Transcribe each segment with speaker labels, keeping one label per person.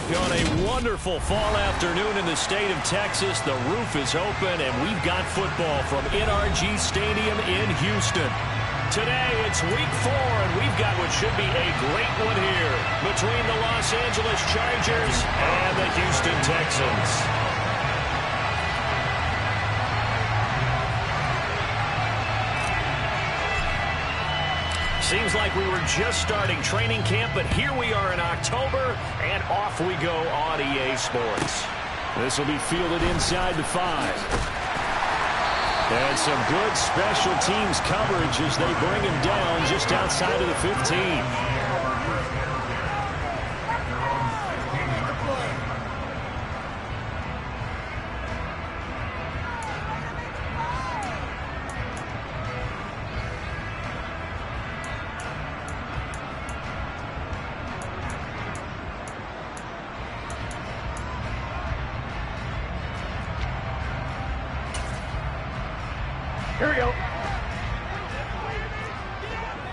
Speaker 1: On a wonderful fall afternoon in the state of Texas, the roof is open, and we've got football from NRG Stadium in Houston. Today, it's week 4, and we've got what should be a great one here between the Los Angeles Chargers and the Houston Texans. Seems like we were just starting training camp, but here we are in October, and off we go on EA Sports. This will be fielded inside the 5. And some good special teams coverage as they bring him down just outside of the 15.
Speaker 2: Here we go.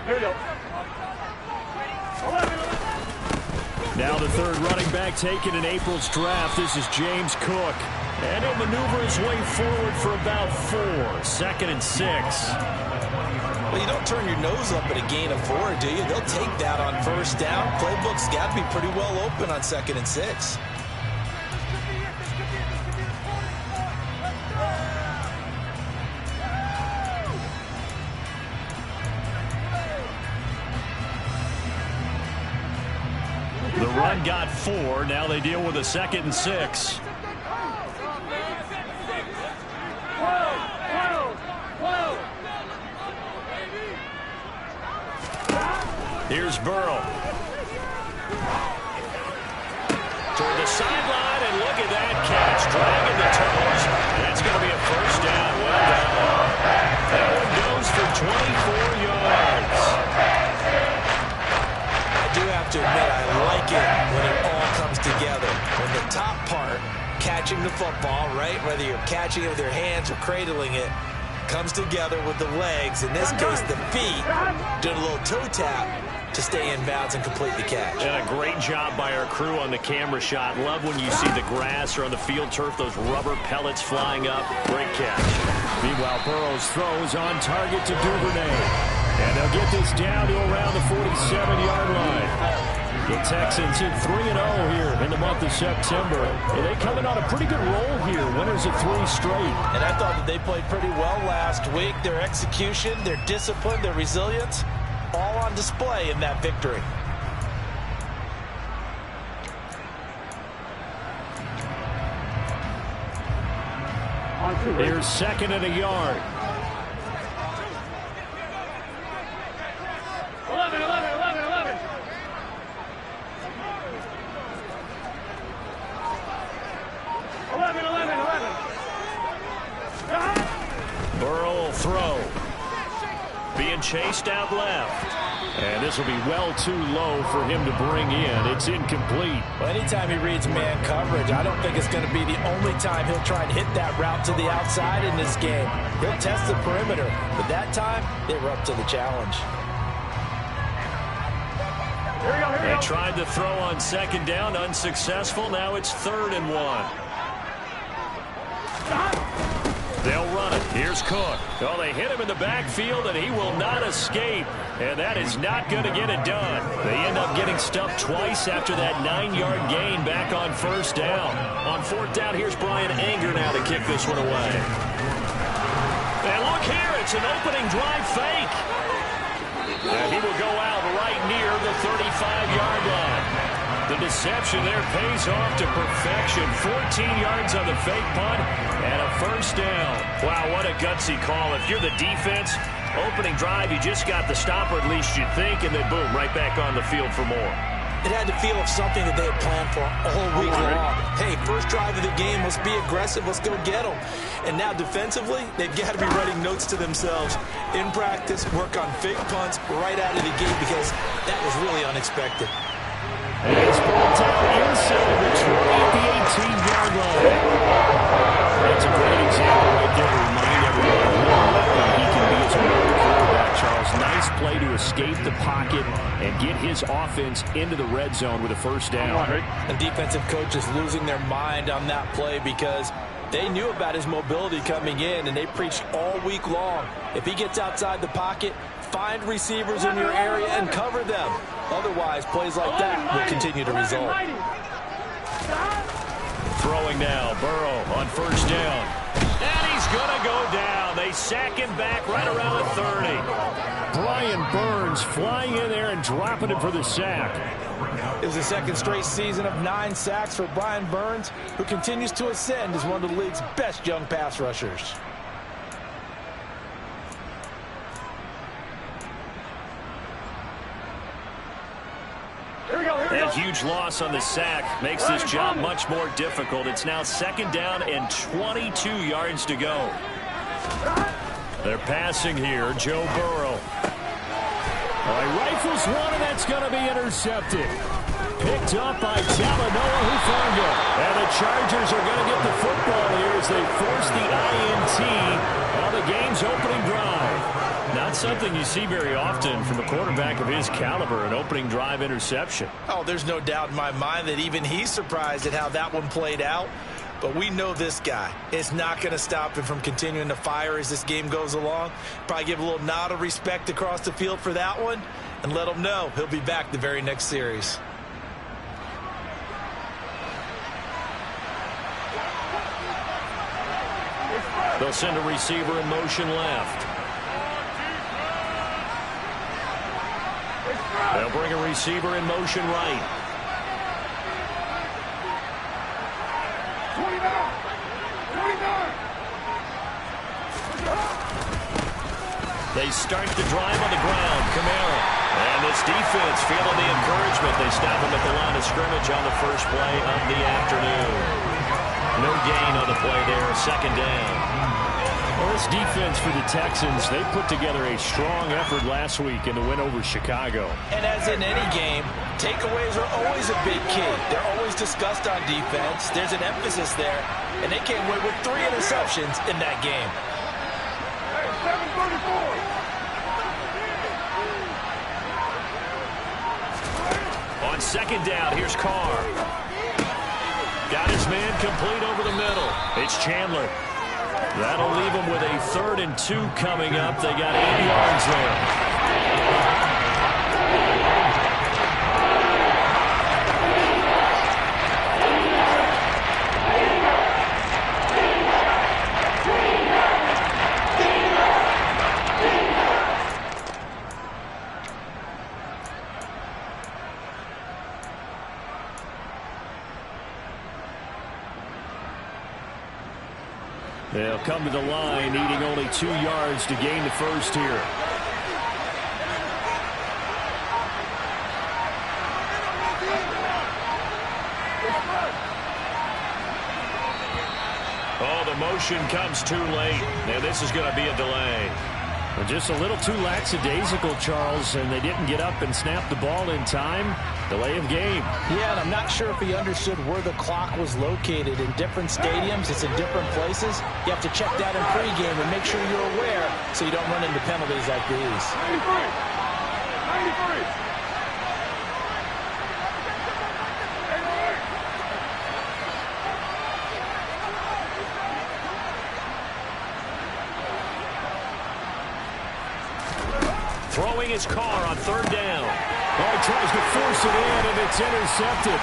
Speaker 2: Here we go. 11.
Speaker 1: Now the third running back taken in April's draft. This is James Cook. And he'll maneuver his way forward for about 4. 2nd and 6.
Speaker 3: Well, you don't turn your nose up at a gain of 4, do you? They'll take that on first down. Playbook's got to be pretty well open on 2nd and 6.
Speaker 1: The run got 4. Now they deal with a 2nd and 6. Here's Burrow. Toward the sideline, and look at that catch. Dragging the toes. That's going to be a first down. Well done. That one goes for 24 yards.
Speaker 3: I do have to admit, I like it when it all comes together. When the top part, catching the football, right, whether you're catching it with your hands or cradling it, comes together with the legs, in this case the feet, doing a little toe tap to stay in bounds and complete the catch.
Speaker 1: And a great job by our crew on the camera shot. Love when you see the grass or on the field turf, those rubber pellets flying up. Great catch. Meanwhile, Burrow's throws on target to Duvernay. And they'll get this down to around the 47-yard line. The Texans hit 3-0 here in the month of September. And they come in on a pretty good roll here. Winners of 3 straight.
Speaker 3: And I thought that they played pretty well last week. Their execution, their discipline, their resilience, all on display in that victory.
Speaker 1: Here's 2nd and a yard.
Speaker 2: 11. 11.
Speaker 1: Burrow will throw. Being chased out left. And this will be well too low for him to bring in. It's incomplete.
Speaker 3: Well, anytime he reads man coverage, I don't think it's going to be the only time he'll try and hit that route to the outside in this game. He'll test the perimeter, but that time they were up to the challenge.
Speaker 2: Here we go.
Speaker 1: They tried to throw on 2nd down, unsuccessful. Now it's 3rd and 1. They'll run it. Here's Cook. Oh, they hit him in the backfield, and he will not escape. And that is not going to get it done. They end up getting stuffed twice after that 9-yard gain back on 1st down. On 4th down, here's Brian Anger now to kick this one away. And look here, it's an opening drive fake. And he will go out right near the 35-yard line. The deception there pays off to perfection. 14 yards on the fake punt and a 1st down. Wow, what a gutsy call. If you're the defense, opening drive, you just got the stop, or at least you think, and then boom, right back on the field for more.
Speaker 3: It had the feel of something that they had planned for all week long. Hey, first drive of the game, let's be aggressive, let's go get them. And now defensively, they've got to be writing notes to themselves. In practice, work on fake punts right out of the gate, because that was really unexpected.
Speaker 1: And it's ball down inside the 18-yard line. That's a great example right there to remind everyone what he can be as a quarterback, Charles. Nice play to escape the pocket, and get his offense into the red zone with a first down.
Speaker 3: The defensive coach is losing their mind on that play because they knew about his mobility coming in, and they preached all week long. If he gets outside the pocket, find receivers in your area and cover them. Otherwise, plays like that will continue to result.
Speaker 1: Throwing now, Burrow on first down. And he's going to go down. They sack him back right around the 30. Brian Burns flying in there and dropping him for the sack.
Speaker 3: It was the second straight season of 9 sacks for Brian Burns, who continues to ascend as one of the league's best young pass rushers.
Speaker 1: A huge loss on the sack makes this job much more difficult. It's now second down and 22 yards to go. They're passing here, Joe Burrow. Rifles one, and that's going to be intercepted. Picked up by Talanoa Hufanga. And the Chargers are going to get the football here as they force the INT on the game's opening drive. Not something you see very often from a quarterback of his caliber, an opening drive interception.
Speaker 3: Oh, there's no doubt in my mind that even he's surprised at how that one played out. But we know this guy is not going to stop him from continuing to fire as this game goes along. Probably give a little nod of respect across the field for that one and let him know he'll be back the very next series.
Speaker 1: They'll send a receiver in motion left. They'll bring a receiver in motion right. They start the drive on the ground. Kamara. And this defense feeling the encouragement. They stop him at the line of scrimmage on the first play of the afternoon. No gain on the play there. Second down. Well, this defense for the Texans, they put together a strong effort last week in the win over Chicago.
Speaker 3: And as in any game, takeaways are always a big key. They're always discussed on defense. There's an emphasis there, and they came away with 3 interceptions in that game.
Speaker 1: On second down, here's Carr. Got his man complete over the middle. It's Chandler. That'll leave them with a 3rd and 2 coming up. They got 8 yards there. They'll come to the line, needing only 2 yards to gain the first here. Oh, the motion comes too late. Now this is going to be a delay. Well, just a little too lackadaisical, Charles, and they didn't get up and snap the ball in time. Delay of game.
Speaker 3: Yeah, and I'm not sure if he understood where the clock was located. In different stadiums, it's in different places. You have to check that in pregame and make sure you're aware so you don't run into penalties like these. 93.
Speaker 1: Throwing his Carr on 3rd down. Oh, he tries to force it in, and it's intercepted.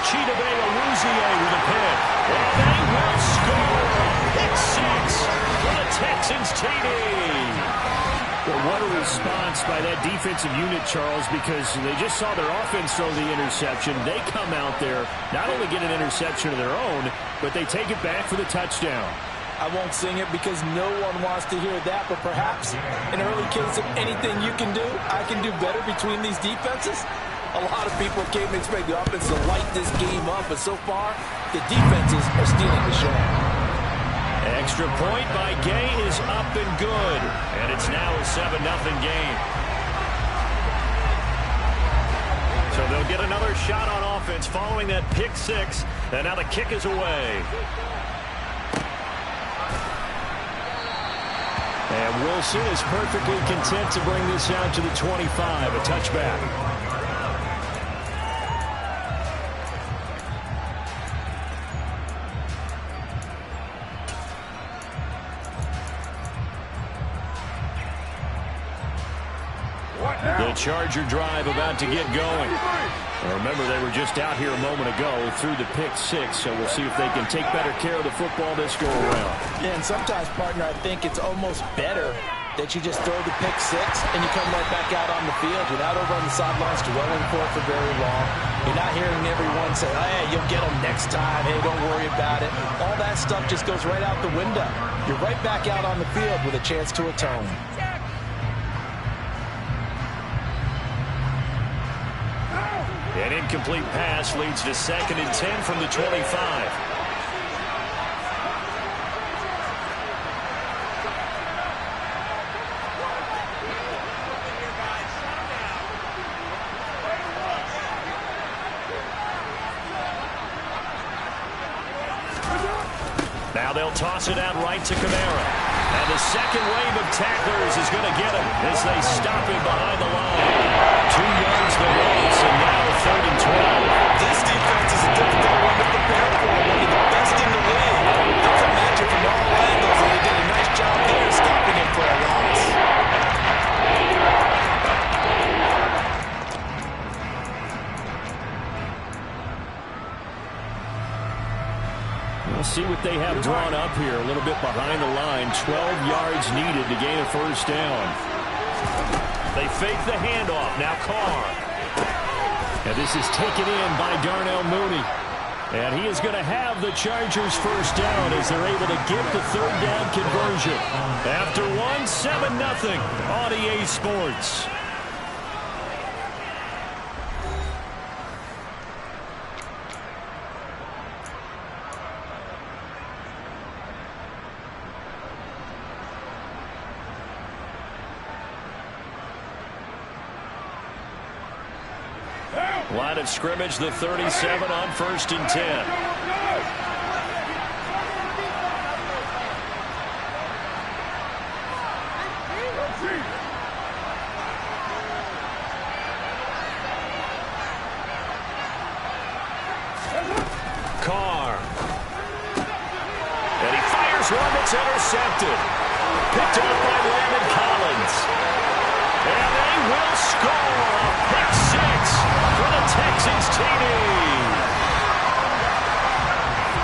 Speaker 1: Chidobe Awuzie with a pick. And they will score. Pick 6 for the Texans TD. Well, what a response by that defensive unit, Charles, because they just saw their offense throw the interception. They come out there, not only get an interception of their own, but they take it back for the touchdown.
Speaker 3: I won't sing it because no one wants to hear that, but perhaps an early case of anything you can do, I can do better between these defenses. A lot of people came to expect the offense to light this game up, but so far, the defenses are stealing the show.
Speaker 1: Extra point by Gay is up and good, and it's now a 7-0 game. So they'll get another shot on offense following that pick 6, and now the kick is away. And Wilson is perfectly content to bring this out to the 25, a touchback. The Charger drive about to get going. Well, remember, they were just out here a moment ago through the pick six, so we'll see if they can take better care of the football this go around.
Speaker 4: Yeah, and sometimes, partner, I think it's almost better that you just throw the pick six and you come right back out on the field. You're not over on the sidelines dwelling for it for very long. You're not hearing everyone say, hey, you'll get them next time. Hey, don't worry about it. All that stuff just goes right out the window. You're right back out on the field with a chance to atone.
Speaker 1: An incomplete pass leads to 2nd and 10 from the 25. Now they'll toss it out right to Kamara. And the second wave of tacklers is going to get him as they stop him behind the line. 2 yards the loss, and now 3rd and 12.
Speaker 3: This defense is a difficult one to prepare for. One of the best in the league. They come at you from all angles, and they did a nice job there stopping him for a loss.
Speaker 1: We'll see what they have drawn up here. A little bit behind the line. 12 yards needed to gain a first down. They fake the handoff. Now Carr. And this is taken in by Darnell Mooney. And he is going to have the Chargers first down as they're able to get the 3rd down conversion. After 7-0 on EA Sports. Line of scrimmage, the 37 on 1st and 10. Carr. And he fires one that's intercepted. Picked up by Landon Collins. And they will score a pick six for the Texans TD.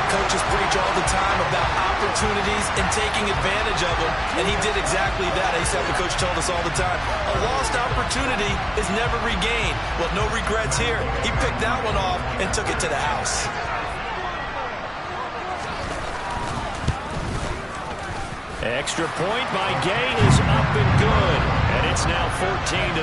Speaker 3: Coaches preach all the time about opportunities and taking advantage of them, and he did exactly that. I used to have the coach told us all the time, a lost opportunity is never regained. Well, no regrets here. He picked that one off and took it to the house.
Speaker 1: Extra point by Gay is up and good. And it's now 14-0.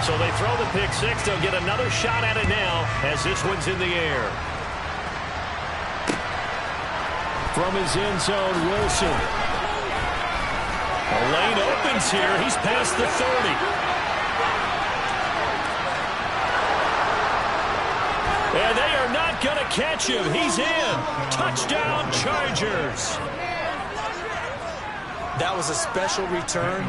Speaker 1: So they throw the pick six. They'll get another shot at it now as this one's in the air. From his end zone, Wilson. A lane opens here. He's past the 30. And they are not going to catch him. He's in. Touchdown, Chargers.
Speaker 3: That was a special return,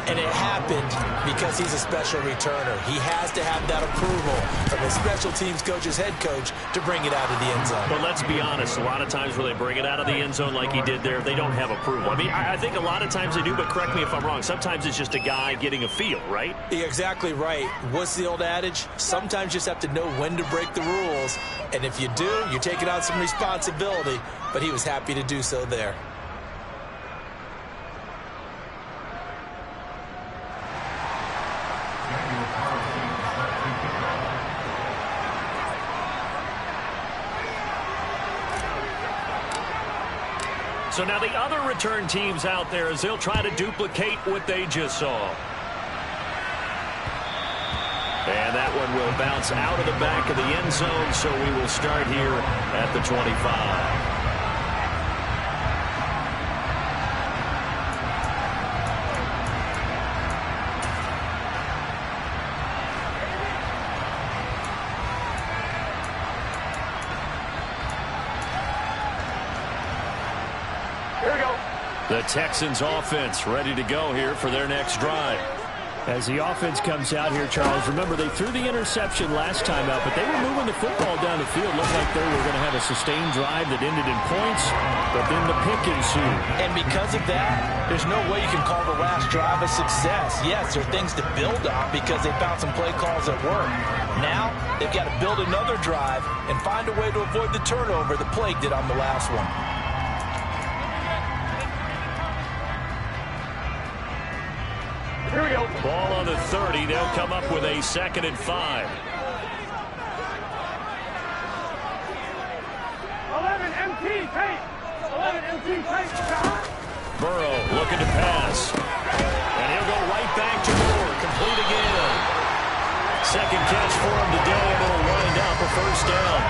Speaker 3: and it happened because he's a special returner. He has to have that approval from his special teams coach's head coach to bring it out of the end zone.
Speaker 1: But let's be honest, a lot of times when they bring it out of the end zone like he did there, they don't have approval. I mean, I think a lot of times they do, but correct me if I'm wrong. Sometimes it's just a guy getting a feel, right?
Speaker 3: You're exactly right. What's the old adage? Sometimes you just have to know when to break the rules, and if you do, you're taking on some responsibility, but he was happy to do so there.
Speaker 1: So now the other return teams out there as they'll try to duplicate what they just saw. And that one will bounce out of the back of the end zone, so we will start here at the 25. The Texans offense ready to go here for their next drive. As the offense comes out here, Charles, remember they threw the interception last time out, but they were moving the football down the field. Looked like they were going to have a sustained drive that ended in points, but then the pick ensued.
Speaker 4: And because of that, there's no way you can call the last drive a success. Yes, there are things to build on because they found some play calls that work. Now, they've got to build another drive and find a way to avoid the turnover that plagued it on the last one.
Speaker 2: Here we go.
Speaker 1: Ball on the 30. They'll come up with a 2nd and 5.
Speaker 2: 11 MT tape. 11 MT tape.
Speaker 1: Burrow looking to pass. And he'll go right back to Moore. Complete again. Second catch for him today, and it'll wind up a 1st down.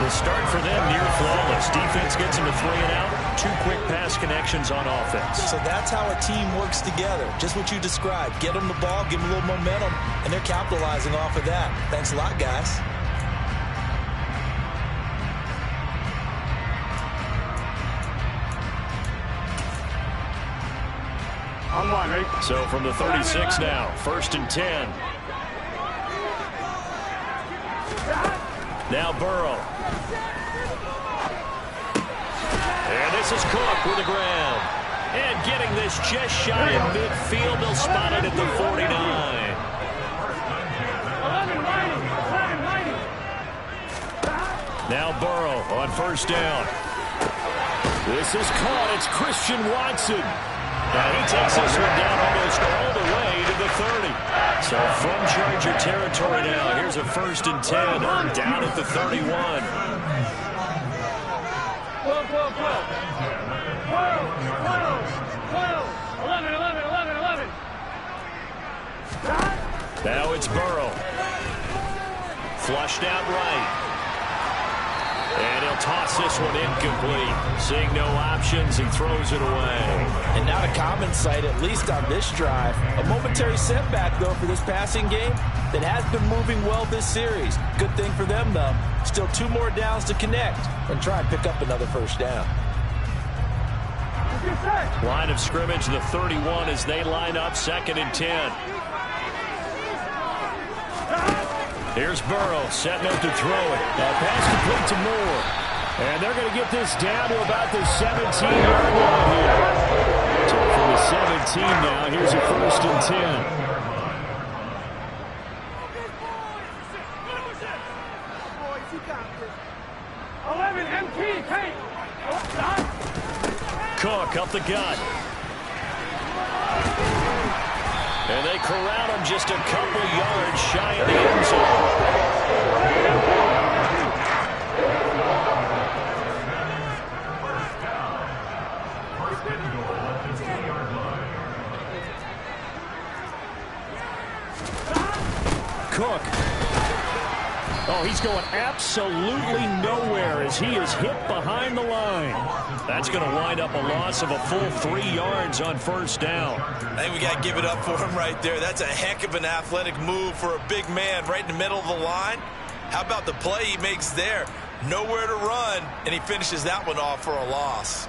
Speaker 1: The start for them near flawless. Defense gets them to 3 and out. 2 quick pass connections on offense.
Speaker 3: So that's how a team works together. Just what you described. Get them the ball, give them a little momentum, and they're capitalizing off of that. Thanks a lot, guys.
Speaker 2: On one, ready?
Speaker 1: So from the 36 now, 1st and 10. Now Burrow. And this is Cook with the ground. And getting this just shy of midfield. They'll spot it at the 49.
Speaker 2: 11-90.
Speaker 1: Now Burrow on 1st down. This is caught. It's Christian Watson. And he takes this one down almost all the way to the 30. So from Charger territory now, here's a 1st and 10 down at the 31.
Speaker 2: 12, 12, 12. 11, 11, 11, 11.
Speaker 1: Now it's Burrow. Flushed out right. And he'll toss this one incomplete. Seeing no options, he throws it away.
Speaker 4: And not a common sight, at least on this drive. A momentary setback, though, for this passing game that has been moving well this series. Good thing for them, though. Still 2 more downs to connect and try and pick up another 1st down.
Speaker 1: Line of scrimmage, the 31 as they line up 2nd and 10. Here's Burrow setting up to throw it. Pass complete to Moore. And they're going to get this down to about the 17-yard line here. So from the 17 now, here's a 1st and 10. Cook up the gut. And they corral him just a couple yards shy of the end zone. Cook. Oh, he's going absolutely nowhere as he is hit behind the line. That's going to wind up a loss of a full 3 yards on 1st down.
Speaker 3: I think we got to give it up for him right there. That's a heck of an athletic move for a big man right in the middle of the line. How about the play he makes there? Nowhere to run, and he finishes that one off for a loss.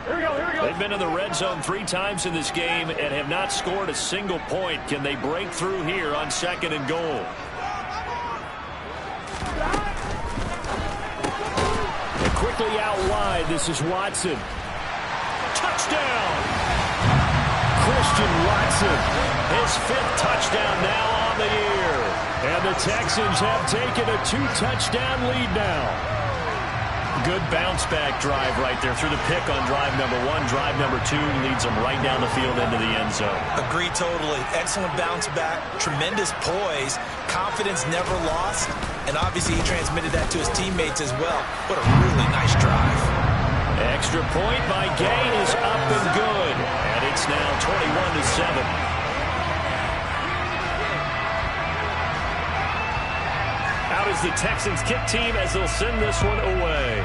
Speaker 2: Here we go, here we go.
Speaker 1: They've been in the red zone 3 times in this game and have not scored a single point. Can they break through here on 2nd and goal? And quickly out wide, this is Watson. Touchdown! Christian Watson, his 5th touchdown now on the year. And the Texans have taken a 2-touchdown lead now. Good bounce-back drive right there through the pick on drive number 1. Drive number 2 leads them right down the field into the end zone.
Speaker 3: Agree totally. Excellent bounce back. Tremendous poise. Confidence never lost. And obviously he transmitted that to his teammates as well. What a really nice drive.
Speaker 1: Extra point by Gain is up and good. And it's now 21-7. Out is the Texans kick team as they'll send this one away.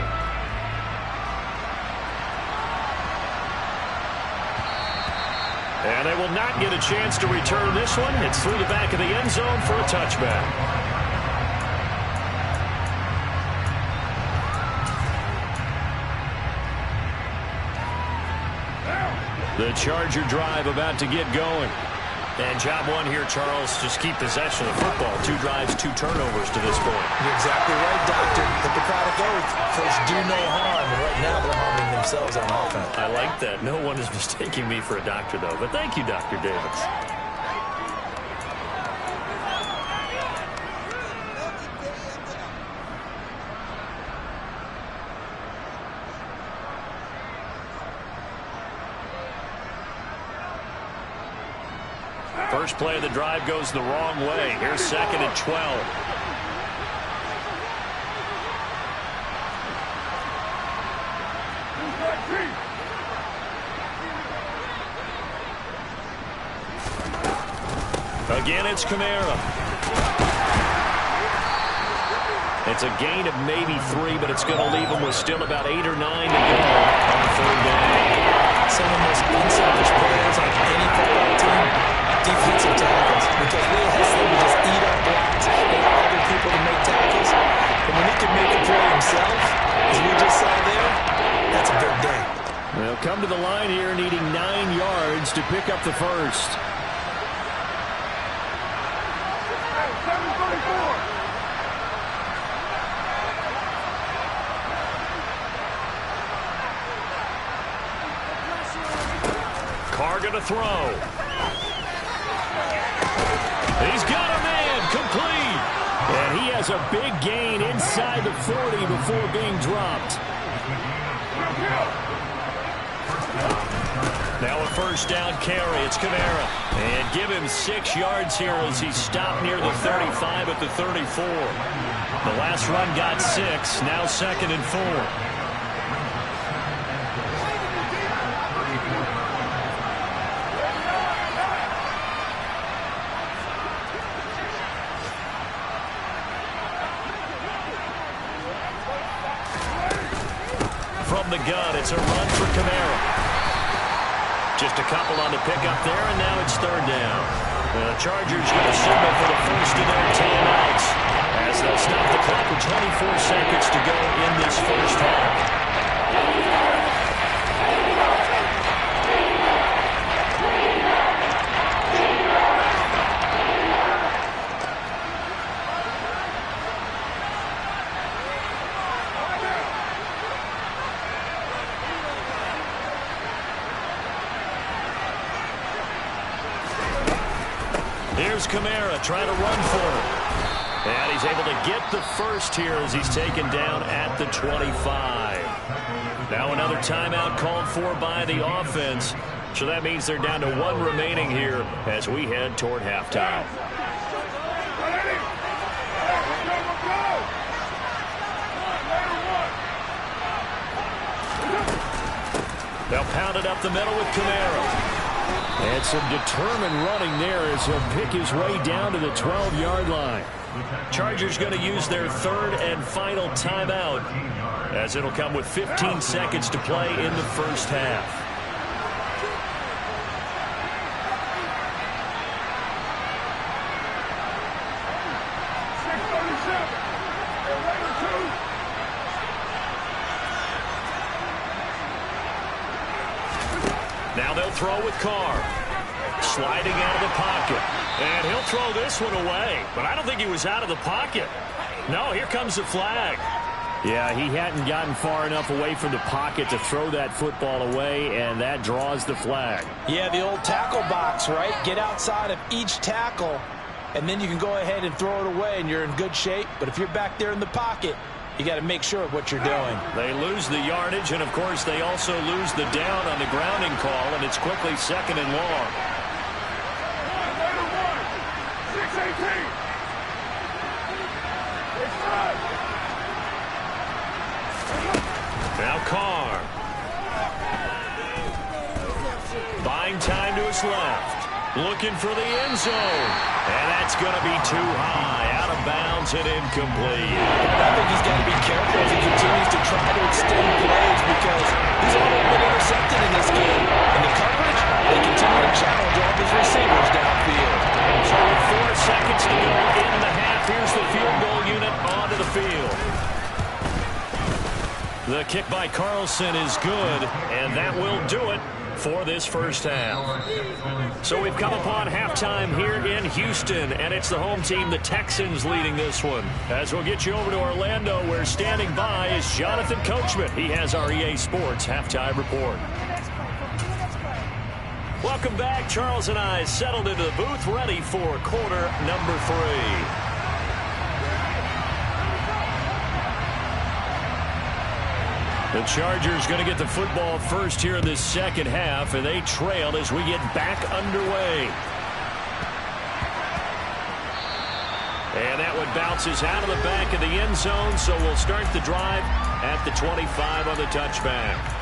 Speaker 1: And they will not get a chance to return this one. It's through the back of the end zone for a touchback. The Charger drive about to get going. And job one here, Charles, just keep possession of the football. 2 drives, 2 turnovers to this point.
Speaker 3: You're exactly right, Doctor. Hippocratic oath. First, do no harm. And right now, they're harming themselves on offense.
Speaker 1: I like that. No one is mistaking me for a doctor, though. But thank you, Dr. Davis. First play of the drive goes the wrong way. Here's 2nd and 12. Again, it's Kamara. It's a gain of maybe 3, but it's going to leave him with still about 8 or 9 to go on 3rd down.
Speaker 3: Some of the most unselfish players on any football team, defensive tackles, because Will Hesley would just eat up blocks and allow other people to make tackles. And when he can make a play himself, as we just saw there, that's a big day.
Speaker 1: They'll come to the line here needing 9 yards to pick up the first. Carr going to throw. He's got a man complete. And he has a big gain inside the 40 before being dropped. Now a first down carry. It's Kamara. And give him 6 yards here as he stopped near the 35 at the 34. The last run got 6. Now 2nd and 4. From the gun, it's a run for Kamara. Just a couple on the pickup there, and now it's 3rd down. The Chargers going to signal for the first of their timeouts as they'll stop the clock with 24 seconds to go in this first half. Here's Kamara trying to run for it. And he's able to get the first here as he's taken down at the 25. Now another timeout called for by the offense. So that means they're down to 1 remaining here as we head toward halftime. They'll pound it up the middle with Kamara. And some determined running there as he'll pick his way down to the 12-yard line. Chargers going to use their 3rd and final timeout as it'll come with 15 seconds to play in the first half. Now they'll throw with Carr. Sliding out of the pocket. And he'll throw this one away. But I don't think he was out of the pocket. No, here comes the flag. Yeah, he hadn't gotten far enough away from the pocket to throw that football away, and that draws the flag.
Speaker 4: Yeah, the old tackle box, right? Get outside of each tackle, and then you can go ahead and throw it away, and you're in good shape. But if you're back there in the pocket, you got to make sure of what you're doing.
Speaker 1: They lose the yardage, and, of course, they also lose the down on the grounding call, and it's quickly 2nd and long. Now Carr. Buying time to his left. Looking for the end zone. And that's going to be too high. Out of bounds and incomplete.
Speaker 4: I think he's got to be careful as he continues to try to extend plays because he's already been intercepted in this game. And the coverage, they continue to challenge all his receivers downfield.
Speaker 1: So with 4 seconds to go in the half, here's the field goal unit onto the field. The kick by Carlson is good, and that will do it for this first half. So we've come upon halftime here in Houston, and it's the home team, the Texans, leading this one. As we'll get you over to Orlando, where standing by is Jonathan Coachman. He has our EA Sports halftime report. Welcome back. Charles and I settled into the booth, ready for quarter number 3. The Chargers going to get the football first here in this second half, and they trail as we get back underway. And that one bounces out of the back of the end zone, so we'll start the drive at the 25 on the touchback.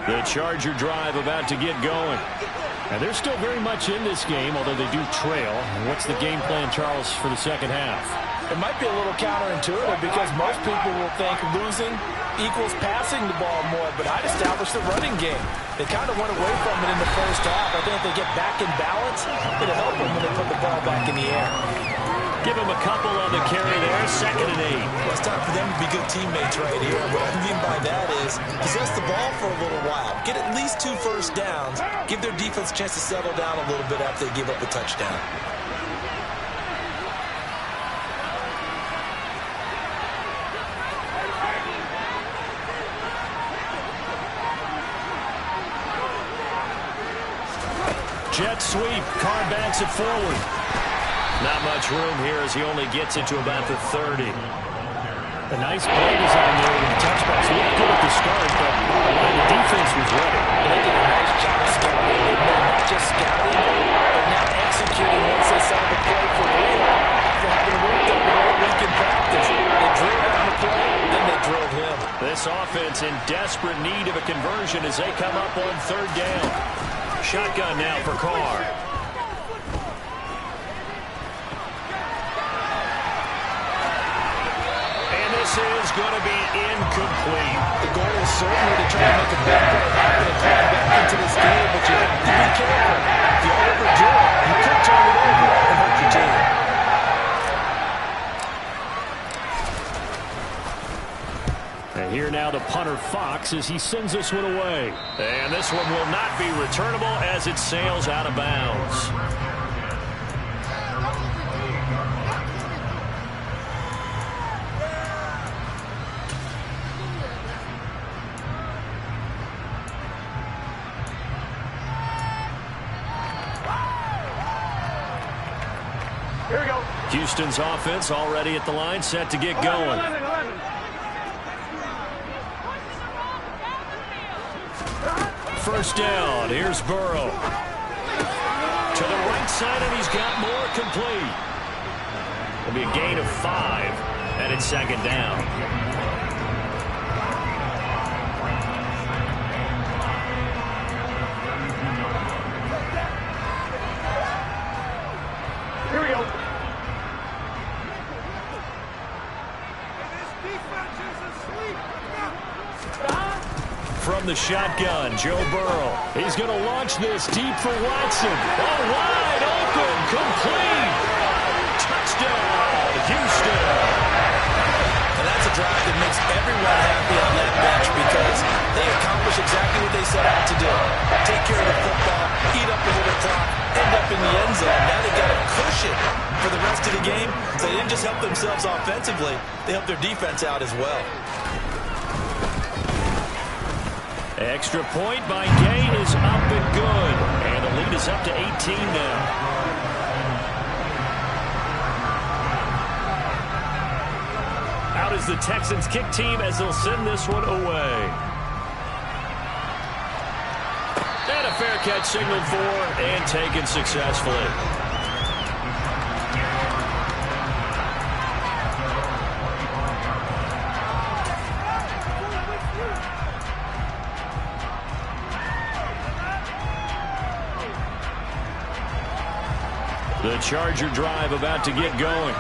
Speaker 1: The Charger drive about to get going. And they're still very much in this game, although they do trail. And what's the game plan, Charles, for the second half?
Speaker 4: It might be a little counterintuitive because most people will think losing equals passing the ball more, but I'd establish the running game. They kind of went away from it in the first half. I think if they get back in balance, it'll help them when they put the ball back in the air.
Speaker 1: Give him a couple on the carry there, 2nd and 8.
Speaker 3: Well, it's time for them to be good teammates right here. What I mean by that is possess the ball for a little while. Get at least 2 first downs. Give their defense a chance to settle down a little bit after they give up a touchdown.
Speaker 1: Jet sweep. Carr backs it forward. Not much room here as he only gets it to about the 30. A nice play design there with the touchbacks. Looked good at the start, but the defense was ready.
Speaker 4: They did a nice job scouting. They did not just scouting, but now executing once they saw the play for real. After having worked up the whole week in practice, they drilled on the play, then they drilled him.
Speaker 1: This offense in desperate need of a conversion as they come up on 3rd down. Shotgun now for Carr. This is going to be incomplete.
Speaker 4: The goal is certainly to try to make a big play happen and climb back into this game, but you have to be careful. If you overdo it, you could turn it over and hurt your team.
Speaker 1: And here now the punter Fox as he sends this one away. And this one will not be returnable as it sails out of bounds.
Speaker 2: Here we go.
Speaker 1: Houston's offense already at the line, set to get going.
Speaker 2: 11.
Speaker 1: First down, here's Burrow. To the right side, and he's got more complete. It'll be a gain of 5, and it's 2nd down.
Speaker 2: Here we go.
Speaker 1: From the shotgun, Joe Burrow. He's going to launch this deep for Watson. Oh, wide open, complete. Touchdown, Houston.
Speaker 3: And that's a drive that makes everyone happy on that bench because they accomplish exactly what they set out to do. Take care of the football, eat up a little clock, end up in the end zone. Now they got a cushion for the rest of the game. So they didn't just help themselves offensively, they helped their defense out as well.
Speaker 1: Extra point by Gain is up and good. And the lead is up to 18 now. Out is the Texans kick team as they'll send this one away. And a fair catch signaled for and taken successfully. The Charger drive about to get going.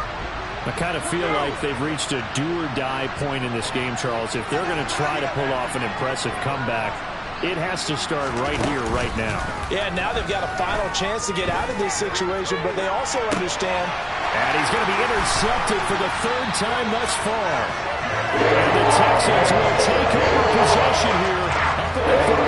Speaker 1: I kind of feel like they've reached a do-or-die point in this game, Charles. If they're going to try to pull off an impressive comeback, it has to start right here, right now.
Speaker 4: Yeah, now they've got a final chance to get out of this situation, but they also understand.
Speaker 1: And he's going to be intercepted for the third time thus far. And the Texans will take over possession here up at the 34.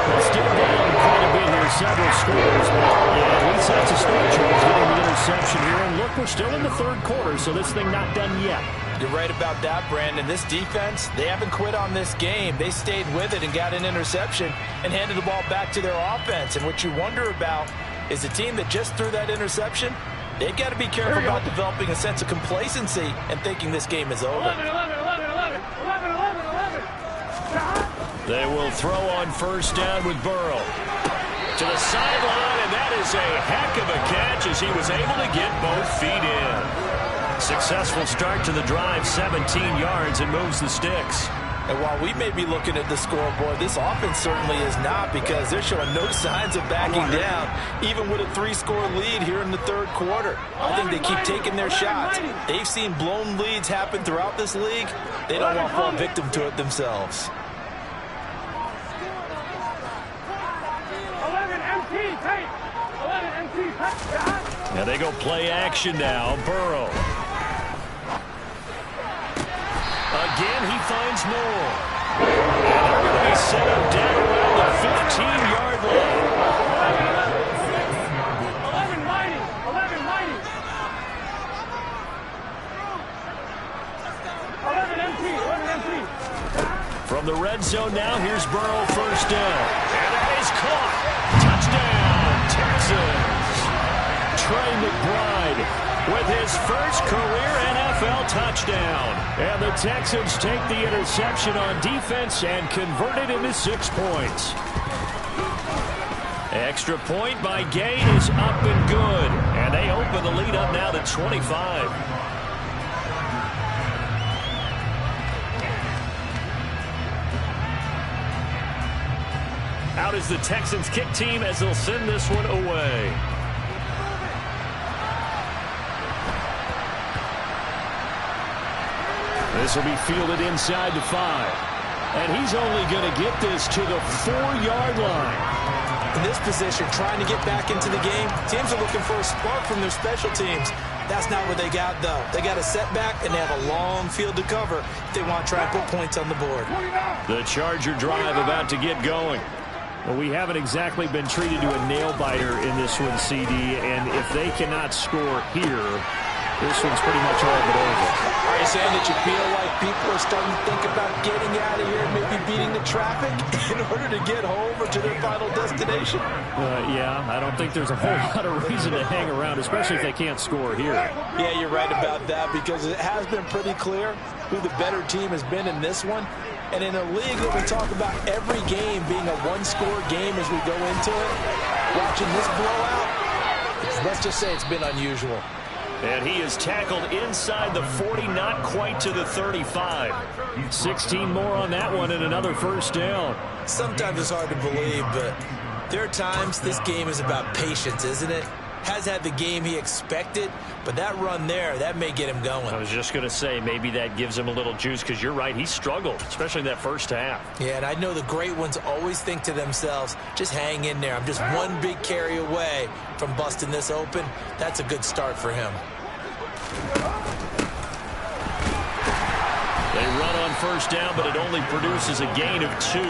Speaker 1: They're still down quite a bit here, several scores. But yeah, at least that's a start, Charles, getting the interception here. And look, we're still in the third quarter, so this thing not done yet.
Speaker 4: You're right about that, Brandon. This defense, they haven't quit on this game. They stayed with it and got an interception and handed the ball back to their offense. And what you wonder about is the team that just threw that interception, they've got to be careful about developing a sense of complacency and thinking this game is over.
Speaker 2: 11, 11, 11, 11, 11, 11, 11.
Speaker 1: They will throw on first down with Burrow. To the sideline, and that is a heck of a catch as he was able to get both feet in. Successful start to the drive, 17 yards, and moves the sticks.
Speaker 4: And while we may be looking at the scoreboard, this offense certainly is not, because they're showing no signs of backing down, even with a 3-score lead here in the third quarter. I think they keep taking their shots. They've seen blown leads happen throughout this league. They don't want to fall victim to it themselves.
Speaker 2: 11 MT, tape. 11 MT, touchdown.
Speaker 1: Now they go play action now. Burrow. Again, he finds more. And they're going to be set up down around the 15-yard line.
Speaker 2: 11 mighty. 11 mighty. 11 MT. 11 MT.
Speaker 1: From the red zone now, here's Burrow, first down. And that is caught. Touchdown, Texans. Trey McBride with his first career NFL touchdown. And the Texans take the interception on defense and convert it into 6 points. Extra point by Gator is up and good. And they open the lead up now to 25. Out is the Texans kick team as they'll send this one away. This will be fielded inside the 5. And he's only going to get this to the 4-yard line.
Speaker 4: In this position, trying to get back into the game, teams are looking for a spark from their special teams. That's not what they got, though. They got a setback, and they have a long field to cover if they want to try and put points on the board.
Speaker 1: The Charger drive about to get going. Well, we haven't exactly been treated to a nail-biter in this one, CD, and if they cannot score here, this one's pretty much all but over.
Speaker 4: Are you saying that you feel like people are starting to think about getting out of here, maybe beating the traffic in order to get home or to their final destination?
Speaker 1: Yeah, I don't think there's a whole lot of reason to hang around, especially if they can't score here.
Speaker 4: Yeah, you're right about that, because it has been pretty clear who the better team has been in this one. And in a league that we talk about every game being a one-score game as we go into it, watching this blowout, let's just say it's been unusual.
Speaker 1: And he is tackled inside the 40, not quite to the 35. 16 more on that one and another first down.
Speaker 4: Sometimes it's hard to believe, but there are times this game is about patience, isn't it? Has had the game he expected, but that run there, that may get him going.
Speaker 1: I was just going to say, maybe that gives him a little juice, because you're right, he struggled, especially in that first half.
Speaker 4: Yeah, and I know the great ones always think to themselves, just hang in there. I'm just one big carry away from busting this open. That's a good start for him.
Speaker 1: They run on first down, but it only produces a gain of 2.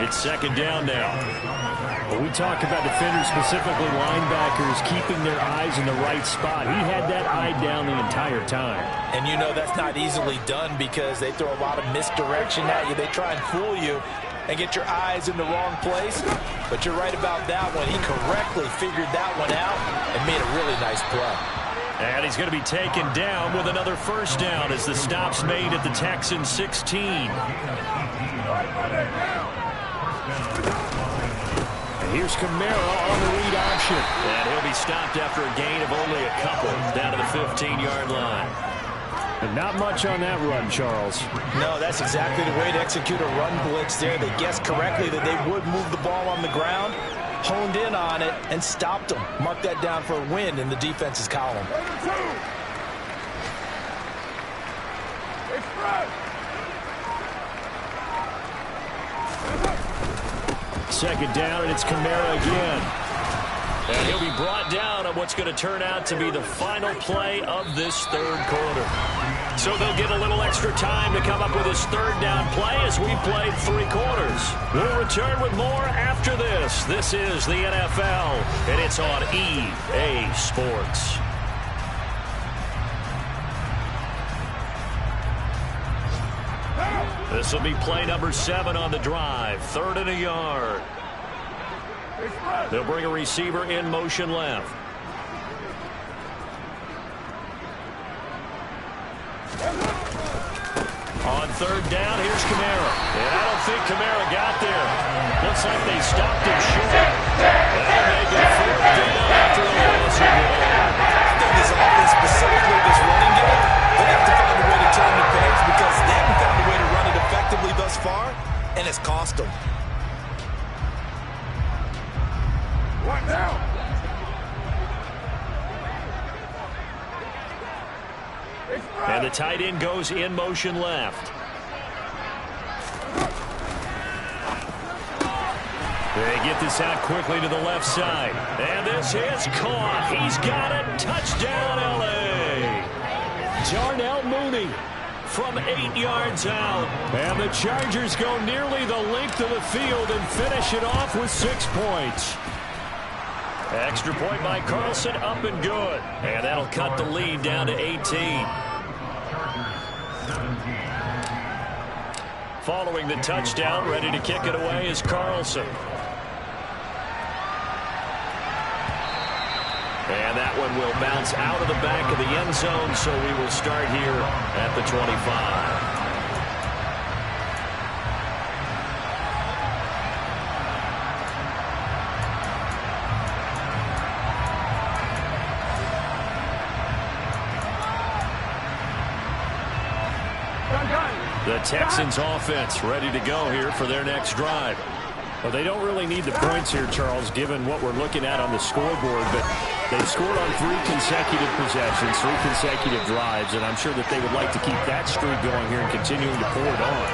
Speaker 1: It's second down now. When we talk about defenders, specifically linebackers, keeping their eyes in the right spot, he had that eye down the entire time.
Speaker 4: And you know that's not easily done, because they throw a lot of misdirection at you. They try and fool you and get your eyes in the wrong place. But you're right about that one. He correctly figured that one out and made a really nice play.
Speaker 1: And he's going to be taken down with another first down as the stop's made at the Texans 16. Here's Kamara on the read option. And he'll be stopped after a gain of only a couple down to the 15-yard line. And not much on that run, Charles.
Speaker 4: No, that's exactly the way to execute a run blitz there. They guessed correctly that they would move the ball on the ground, honed in on it, and stopped them. Mark that down for a win in the defense's column.
Speaker 1: Second down, and it's Kamara again. And he'll be brought down on what's going to turn out to be the final play of this third quarter. So they'll get a little extra time to come up with his third down play as we played 3 quarters. We'll return with more after this. This is the NFL, and it's on EA Sports. This will be play number 7 on the drive. 3rd and a yard. They'll bring a receiver in motion left. On 3rd down, here's Kamara. And I don't think Kamara got there. Looks like they stopped him short. And they get 4th down after the loss.
Speaker 3: I think this offense, specifically this running game, they have to find a way to turn the page because they haven't found a way to run it effectively thus far, and it's cost them.
Speaker 2: What now?
Speaker 1: And the tight end goes in motion left. They get this out quickly to the left side. And this is caught. He's got it. Touchdown, L.A. Darnell Mooney from 8 yards out. And the Chargers go nearly the length of the field and finish it off with 6 points. Extra point by Carlson, up and good. And that'll cut the lead down to 18. Following the touchdown, ready to kick it away is Carlson. And that one will bounce out of the back of the end zone, so we will start here at the 25. The Texans offense ready to go here for their next drive. Well, they don't really need the points here, Charles, given what we're looking at on the scoreboard, but they've scored on 3 consecutive possessions, 3 consecutive drives, and I'm sure that they would like to keep that streak going here and continuing to pour it on.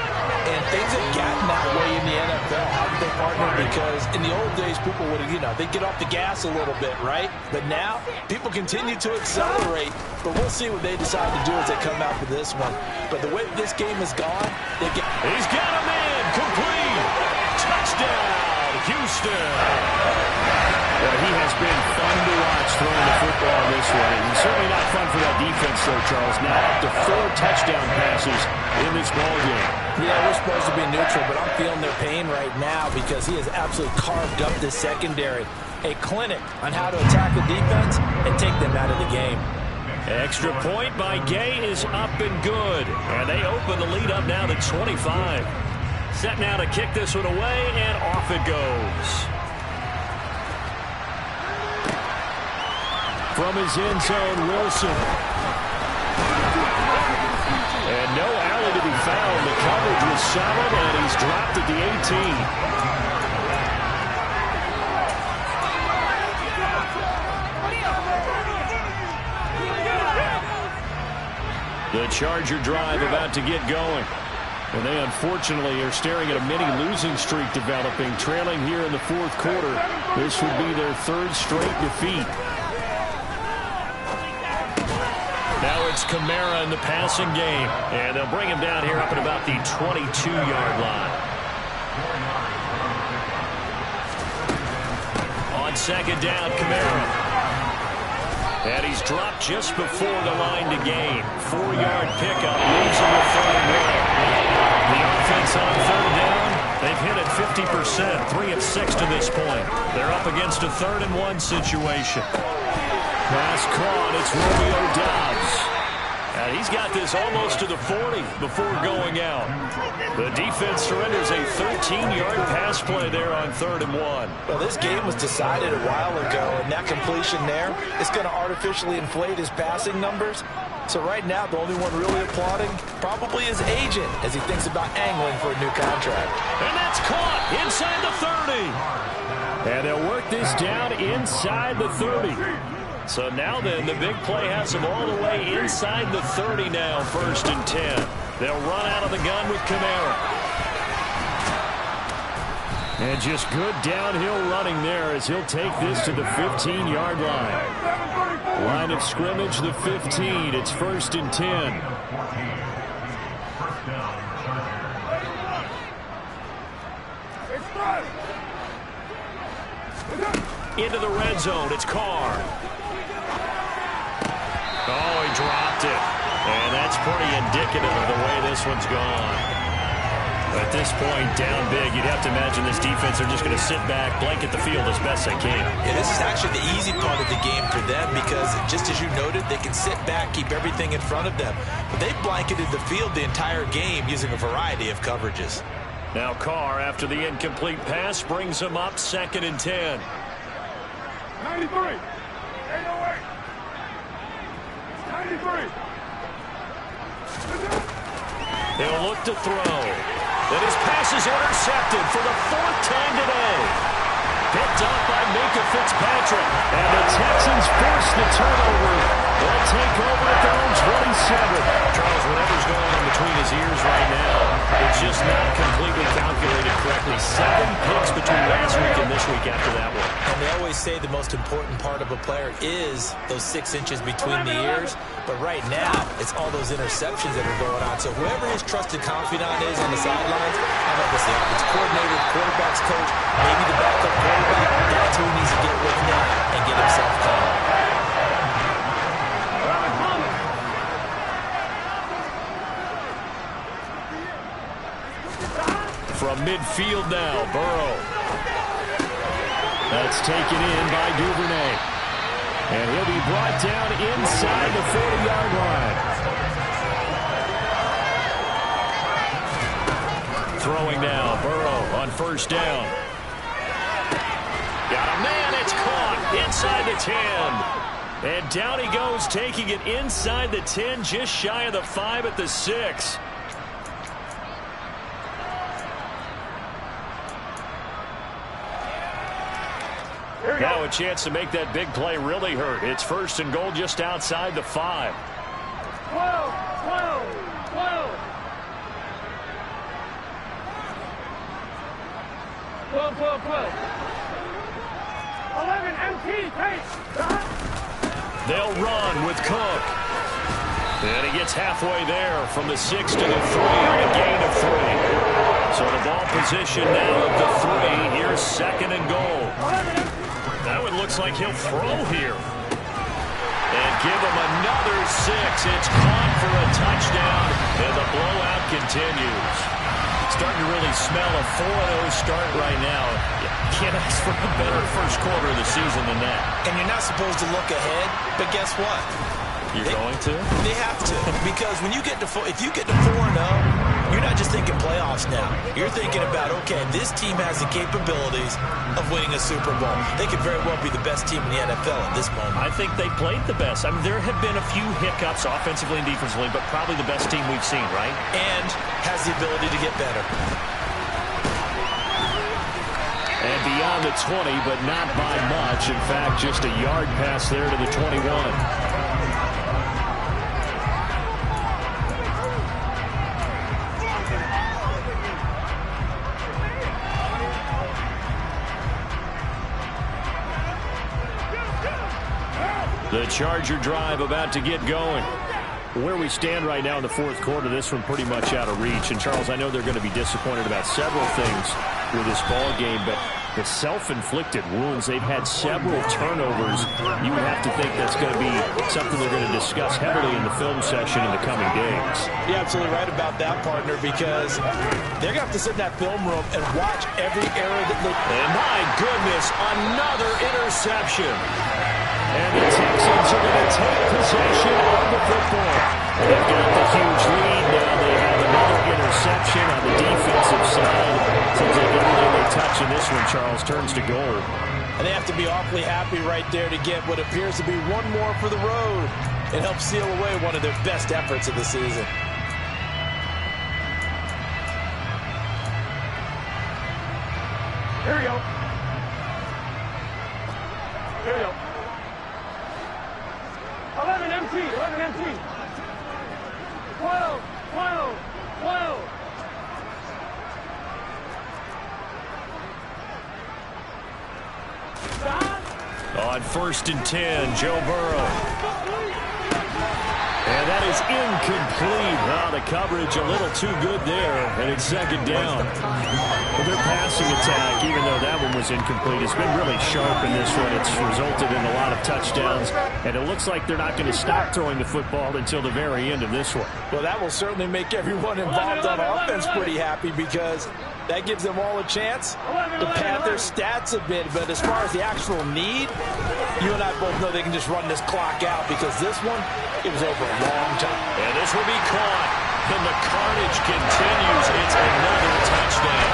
Speaker 4: And things have gotten that way in the NFL. How did they partner? Because in the old days, people would, they'd get off the gas a little bit, right? But now, people continue to accelerate. But we'll see what they decide to do as they come out for this one. But the way this game has gone, they get...
Speaker 1: He's got a man complete. Touchdown, Houston. Well, he has been fun to watch throwing the football this way. And certainly not fun for that defense, though, Charles. Now up to 4 touchdown passes in this ballgame.
Speaker 4: Yeah, we're supposed to be neutral, but I'm feeling their pain right now because he has absolutely carved up this secondary. A clinic on how to attack the defense and take them out of the game.
Speaker 1: Extra point by Gay is up and good. And they open the lead up now to 25. Set now to kick this one away, and off it goes. From his end zone, Wilson. And no alley to be found. The coverage was solid, and he's dropped at the 18. The Charger drive about to get going. And they unfortunately are staring at a mini losing streak developing, trailing here in the 4th quarter. This would be their 3rd straight defeat. Now it's Kamara in the passing game. And they'll bring him down here up at about the 22-yard line. On 2nd down, Kamara. And he's dropped just before the line to gain. 4-yard pickup, losing the 3rd. The offense on 3rd down, they've hit it 50%, 3 of 6 to this point. They're up against a 3rd and 1 situation. Pass caught, it's Romeo Doubs. And he's got this almost to the 40 before going out. The defense surrenders a 13-yard pass play there on 3rd and 1.
Speaker 4: Well, this game was decided a while ago, and that completion there is going to artificially inflate his passing numbers. So right now, the only one really applauding probably his agent as he thinks about angling for a new contract.
Speaker 1: And that's caught inside the 30. And they'll work this down inside the 30. So now then, the big play has him all the way inside the 30 now, 1st and 10. They'll run out of the gun with Kamara. And just good downhill running there as he'll take this to the 15-yard line. Line of scrimmage, the 15. It's 1st and 10. Into the red zone. It's Carr. Oh, he dropped it. And that's pretty indicative of the way this one's gone. At this point, down big, you'd have to imagine this defense are just going to sit back, blanket the field as best they can.
Speaker 3: Yeah, this is actually the easy part of the game for them because, just as you noted, they can sit back, keep everything in front of them. But they've blanketed the field the entire game using a variety of coverages.
Speaker 1: Now Carr, after the incomplete pass, brings him up 2nd and 10.
Speaker 2: 93. 808. 93.
Speaker 1: They'll look to throw. Then his pass is intercepted for the 4th time today. Picked up by Minka Fitzpatrick. And the Texans force the turnover. They'll take over at their own 27. Charles, whatever's going on between his ears right now, it's just not completely calculated correctly. 7 picks between last week and this week after that one.
Speaker 3: And they always say the most important part of a player is those 6 inches between the ears. But right now, it's all those interceptions that are going on. So whoever his trusted confidant is on the sidelines, how about this, the offensive coordinator, the quarterback's coach, maybe the backup quarterback, that's who he needs to get with now and get himself calm.
Speaker 1: From midfield now, Burrow. That's taken in by Duvernay. And he'll be brought down inside the 40-yard line. Throwing now, Burrow on 1st down. Got a man, it's caught inside the 10. And down he goes, taking it inside the 10, just shy of the 5 at the 6. Now a chance to make that big play really hurt. It's 1st and goal just outside the 5.
Speaker 2: 12. 11 MT, pace.
Speaker 1: They'll run with Cook. And he gets halfway there from the 6 to the 3 on a gain of 3. So the ball position now at the 3. Here's 2nd and goal. That one looks like he'll throw here. And give him another 6. It's caught for a touchdown. And the blowout continues. Starting to really smell a 4-0 start right now. You can't ask for a better first quarter of the season than that.
Speaker 3: And you're not supposed to look ahead, but guess what?
Speaker 1: You're going to?
Speaker 3: They have to. Because when you get to if you get to 4-0, you're not just thinking playoffs now. You're thinking about, okay, this team has the capabilities of winning a Super Bowl. They could very well be the best team in the NFL at this moment.
Speaker 1: I think they played the best. I mean, there have been a few hiccups offensively and defensively, but probably the best team we've seen, right?
Speaker 3: And has the ability to get better.
Speaker 1: And beyond the 20, but not by much. In fact, just a yard pass there to the 21. The Charger drive about to get going. Where we stand right now in the 4th quarter, this one pretty much out of reach. And, Charles, I know they're going to be disappointed about several things with this ball game, but the self-inflicted wounds, they've had several turnovers. You would have to think that's going to be something they're going to discuss heavily in the film session in the coming days.
Speaker 4: You're absolutely right about that, partner, because they're going to have to sit in that film room and watch every error that they...
Speaker 1: And, my goodness, another interception. And the Texans are going to take possession of the football. They've got the huge lead. Now they have another interception on the defensive side. Seems like everything they touch in this one, Charles, turns to gold.
Speaker 4: And they have to be awfully happy right there to get what appears to be one more for the road and help seal away one of their best efforts of the season.
Speaker 2: Here we go. Here we go. 11 MT. 12.
Speaker 1: On 1st and 10, Joe Burrow. And that is incomplete. Well, the coverage a little too good there, and it's 2nd down. Well, their passing attack, even though that one was incomplete, has been really sharp in this one. It's resulted in a lot of touchdowns, and it looks like they're not going to stop throwing the football until the very end of this one.
Speaker 4: Well, that will certainly make everyone involved on offense pretty happy because that gives them all a chance to pad their stats a bit. But as far as the actual need, you and I both know they can just run this clock out because this one, it was over a long time.
Speaker 1: And this will be caught. And the carnage continues. It's another touchdown.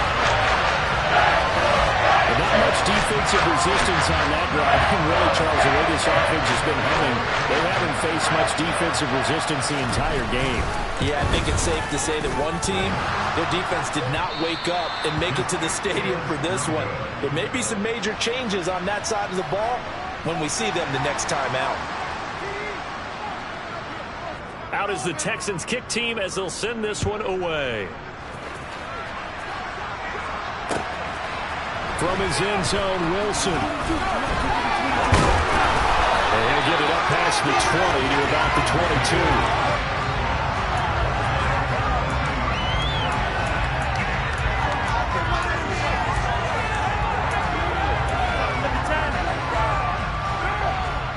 Speaker 1: But not much defensive resistance on that drive. And really, Charles, the way this offense has been humming, they haven't faced much defensive resistance the entire game.
Speaker 4: Yeah, I think it's safe to say that one team, their defense did not wake up and make it to the stadium for this one. There may be some major changes on that side of the ball when we see them the next time out.
Speaker 1: Out is the Texans kick team as they'll send this one away. From his end zone, Wilson. And he'll get it up past the 20 to about the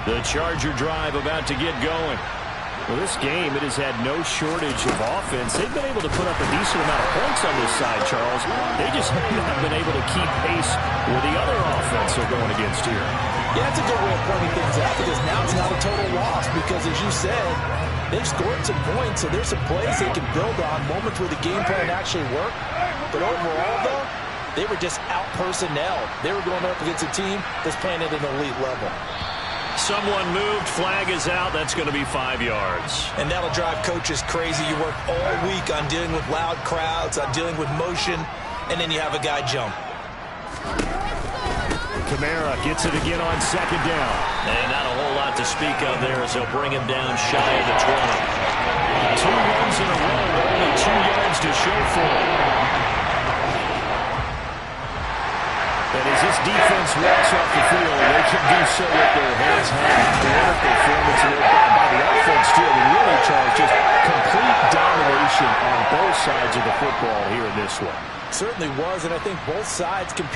Speaker 1: 22. The Charger drive about to get going. Well, this game, it has had no shortage of offense. They've been able to put up a decent amount of points on this side, Charles. They just have not been able to keep pace with the other offense they're going against here.
Speaker 4: Yeah, that's a good way of pointing things out because now it's not a total loss because, as you said, they've scored some points, so there's some plays they can build on, moments where the game plan actually worked. But overall, though, they were just out-personnel. They were going up against a team that's playing at an elite level.
Speaker 1: Someone moved. Flag is out. That's going to be 5 yards.
Speaker 3: And that'll drive coaches crazy. You work all week on dealing with loud crowds, on dealing with motion, and then you have a guy jump.
Speaker 1: Kamara gets it again on 2nd down. And not a whole lot to speak of there as they'll bring him down shy of the 20. 2 runs in a row, only 2 yards to show for it. And as this defense walks off the field, they can do so with their heads high. Terrific performance by the offense, too. I mean, really, Charles, just complete domination on both sides of the football here in this one.
Speaker 4: Certainly was, and I think both sides compete.